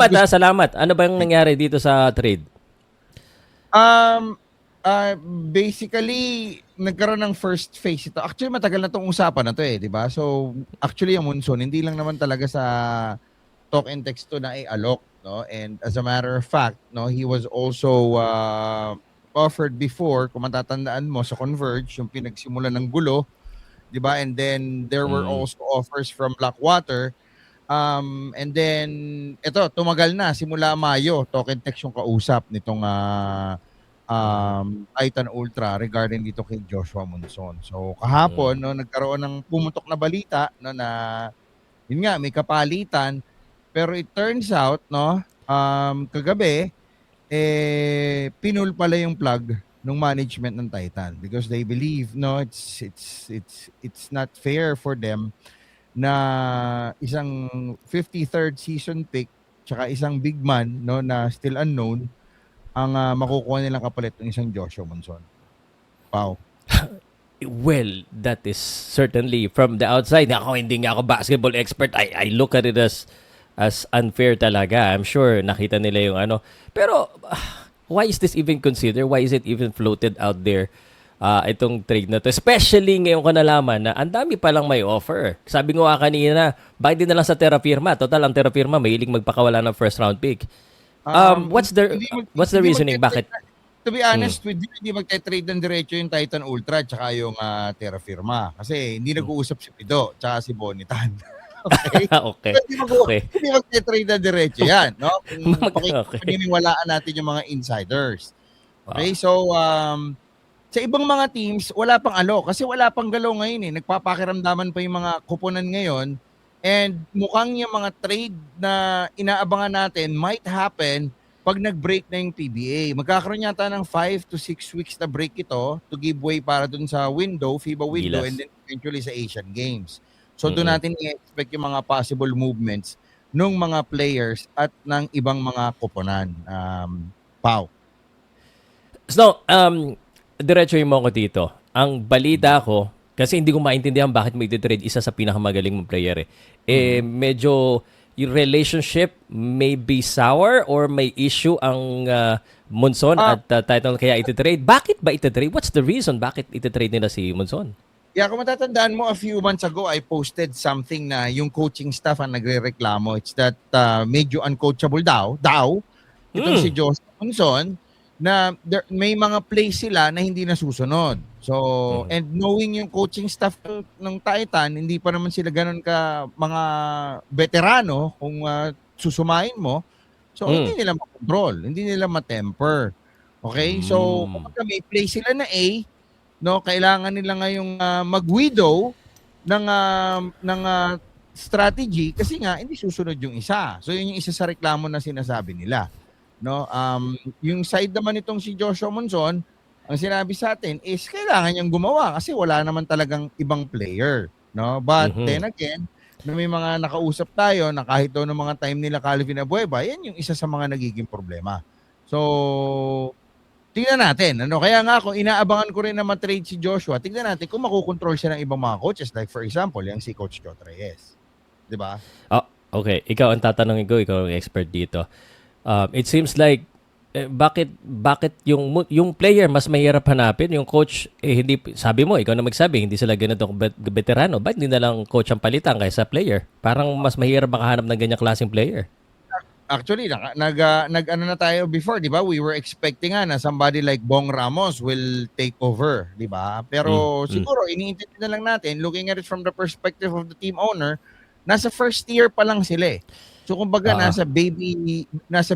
Salamat, salamat. Ano ba yung nangyari dito sa trade? Um, Basically, nagkaroon ng first phase ito. Actually, matagal na 'tong usapan na 'to, eh, 'di ba? So, actually, ang Monson, hindi lang naman talaga sa talk and text 'to na i-alok, no? And as a matter of fact, no, he was also offered before, kung matatandaan mo, sa Converge, yung pinagsimulan ng gulo, 'di ba? And then there were Mm. also offers from Blackwater. And then ito, tumagal na simula Mayo, talk and text yung kausap nitong Titan Ultra regarding dito kay Joshua Monson. So kahapon, Mm. no, nagkaroon ng pumutok na balita, no, na yun nga, may kapalitan, pero it turns out, no, kagabi pinul pala yung plug ng management ng Titan because they believe, no, it's not fair for them na isang 53rd season pick tsaka isang big man, no, na still unknown ang makukuha nilang kapalit ng isang Joshua Monson. Wow. Well, that is certainly from the outside. Ako, hindi nga ako basketball expert. I look at it as unfair talaga. I'm sure nakita nila yung ano. Pero, why is this even considered? Why is it even floated out there? Itong trade na to. Especially ngayon ko nalaman na ang dami palang may offer. Sabi ko nga kanina, bakit din na lang sa Terra Firma? Total, ang Terra Firma, mahilig magpakawala ng first round pick. What's the Hindi what's the hindi reasoning? Bakit? to be honest with you, hindi magte-trade ng diretso yung Titan Ultra tsaka yung Terra Firma. Kasi hindi nag-uusap si Pido tsaka si Bonitan. Okay? Okay. So, Okay. hindi magte-trade ng diretso yan, no? Kung Okay. paniniwalaan natin yung mga insiders. Okay? Ah. So, sa ibang mga teams, wala pang kasi wala pang galaw ngayon eh. Nagpapakiramdaman pa yung mga kuponan ngayon. And mukhang yung mga trade na inaabangan natin might happen pag nag-break na yung PBA. Magkakaroon yata ng 5 to 6 weeks na break ito to give way para dun sa window, FIBA window, Gilas. and then eventually sa Asian Games. So doon natin i-expect yung mga possible movements ng mga players at ng ibang mga kuponan. Pau. So, diretso mo ko dito. Ang balita ko, kasi hindi ko maintindihan bakit mo ititrade isa sa pinakamagaling mong player eh. Medyo yung relationship may be sour or may issue ang Monson at Titan kaya ititrade. Bakit ba ititrade? What's the reason bakit ititrade nila si Monson? Yeah, kung matatandaan mo, a few months ago, I posted something na yung coaching staff ang nagre-reklamo. It's that medyo uncoachable daw, itong si Joseph Monson, na may mga plays sila na hindi nasusunod. So, and knowing yung coaching staff ng Titan, hindi pa naman sila ganun ka mga veterano kung susumain mo. So, hindi nila makontrol, hindi nila matemper. Okay? So, kapag may play sila na A, no, kailangan nila ngayong mag-widow ng strategy kasi nga hindi susunod yung isa. So yun yung isa sa reklamo na sinasabi nila, no? Yung side naman nitong si Joshua Monson, ang sinabi sa atin is kailangan niyang gumawa kasi wala naman talagang ibang player, no? But then again, na may mga nakausap tayo na kahit daw ng mga time nila Calvin Abueva, yan yung isa sa mga nagiging problema. So, tingnan natin. Kaya nga ako, inaabangan ko rin na ma-trade si Joshua. Tingnan natin kung makukontrol siya ng ibang mga coaches. Like for example, yung si Coach Jot Reyes. Di ba? Okay. Ikaw ang tatanungin ko. Ikaw ang expert dito. It seems like bakit yung player mas mahirap hanapin, yung coach hindi, sabi mo ikaw na magsabi hindi sila ganito veterano, bakit hindi na lang coach ang palitan kaysa player? Parang mas mahirap makahanap ng ganyang klaseng player. Actually, nag-ano na tayo before, di ba? We were expecting na somebody like Bong Ramos will take over, di ba? Pero siguro, iniintindi na lang natin, looking at it from the perspective of the team owner, nasa first year pa lang sila eh. So kumbaga nasa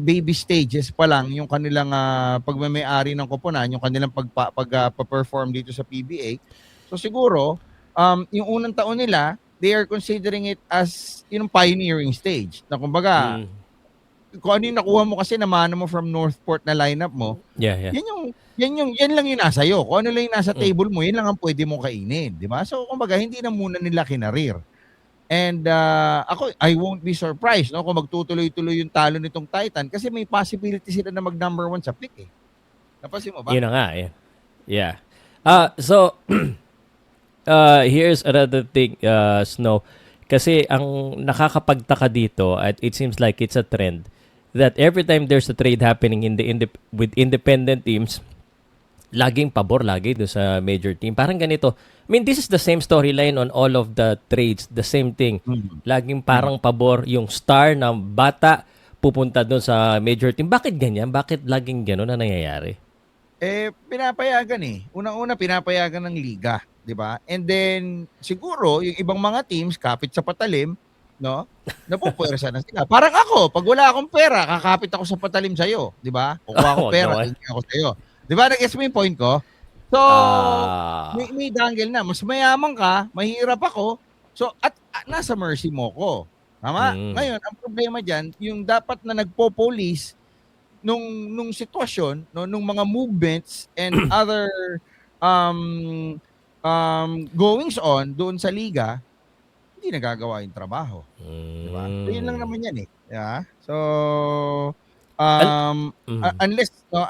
baby stages pa lang yung kanilang pagmamay-ari ng koponan, yung kanilang pag-perform dito sa PBA. So siguro, yung unang taon nila, they are considering it as yung pioneering stage. Na kumbaga, kung ano yung nakuha mo kasi namana mo from Northport na lineup mo, Yeah. yan lang yung nasa iyo. Kung ano lang yung nasa table mo, yan lang ang pwede mong kainin, di ba? So kumbaga hindi na muna nila kinarir. And ako, I won't be surprised, no, kung magtutuloy-tuloy yung talo nitong Titan kasi may possibility sila na mag number 1 sa pick eh. Napansin mo ba? Yun na nga eh. Yeah. So here's another thing, Snow. Kasi ang nakakapagtaka dito at it seems like it's a trend that every time there's a trade happening with independent teams, laging pabor lagi do sa major team. Parang ganito. I mean, this is the same storyline on all of the trades. The same thing. Mhm. Laging parang pabor yung star na bata pupunta doon sa major team. Bakit ganyan? Bakit laging gano'n na nangyayari? Pinapayagan eh. Unang-una, pinapayagan ng liga, di ba? And then, siguro, yung ibang mga teams, kapit sa patalim, no? Napupwersa na sila. Parang ako, pag wala akong pera, kakapit ako sa patalim sa'yo, di ba? Kukuha ko Wag pera, naman. hindi ako sa'yo. Di ba? Nag-gets mo yung point ko? So, Ah. may dangle na. Mas mayaman ka, mahirap ako. So, at nasa mercy mo ko. Tama? Mm. Ngayon, ang problema dyan, yung dapat na nagpo-police nung sitwasyon, no, nung mga movements and other um, goings on doon sa liga, hindi nagagawa yung trabaho. Di ba? So, yun lang naman yan eh. Yeah? So, Al-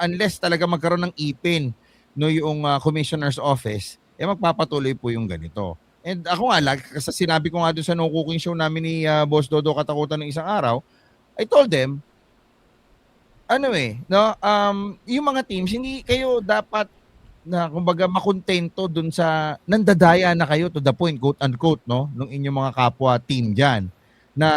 unless talaga magkaroon ng ipin no yung commissioner's office, magpapatuloy po yung ganito. And ako nga, kasi sinabi ko nga doon sa No Cooking Show namin ni Boss Dodo Katakutan ng isang araw, I told them, yung mga teams, hindi kayo dapat na kumbaga makontento dun sa nandadaya na kayo to the point, quote unquote, no, nung inyong mga kapwa team diyan na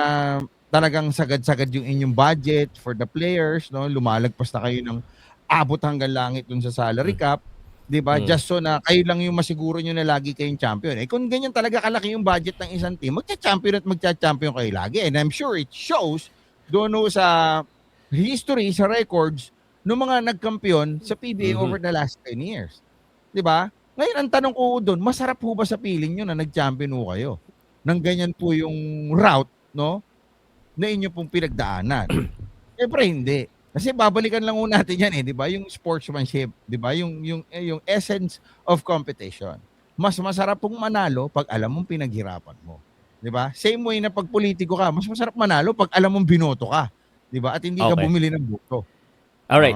talagang sagad-sagad yung inyong budget for the players, no, lumalagpas na kayo ng abot hanggang langit dun sa salary cap, 'di ba? Just so na kayo lang yung masiguro nyo na lagi kayong champion. Kung ganyan talaga kalaki yung budget ng isang team, magcha-champion kayo lagi. And I'm sure it shows doon sa history, sa records ng mga nagkampiyon sa PBA over the last 10 years. 'Di ba? Ngayon ang tanong ko doon, masarap po ba sa feeling niyo na nag-champion ho kayo? Nang ganyan po yung route, no? Na inyo pong pinagdaanan. Siyempre hindi. Kasi babalikan lang ho natin yan 'di ba? Yung sportsmanship, 'di ba? Yung essence of competition. Mas masarap pong manalo pag alam mong pinaghirapan mo. 'Di ba? Same way na pag politiko ka, mas masarap manalo pag alam mong binoto ka. 'Di ba? At hindi ka Okay. bumili ng boto. All right.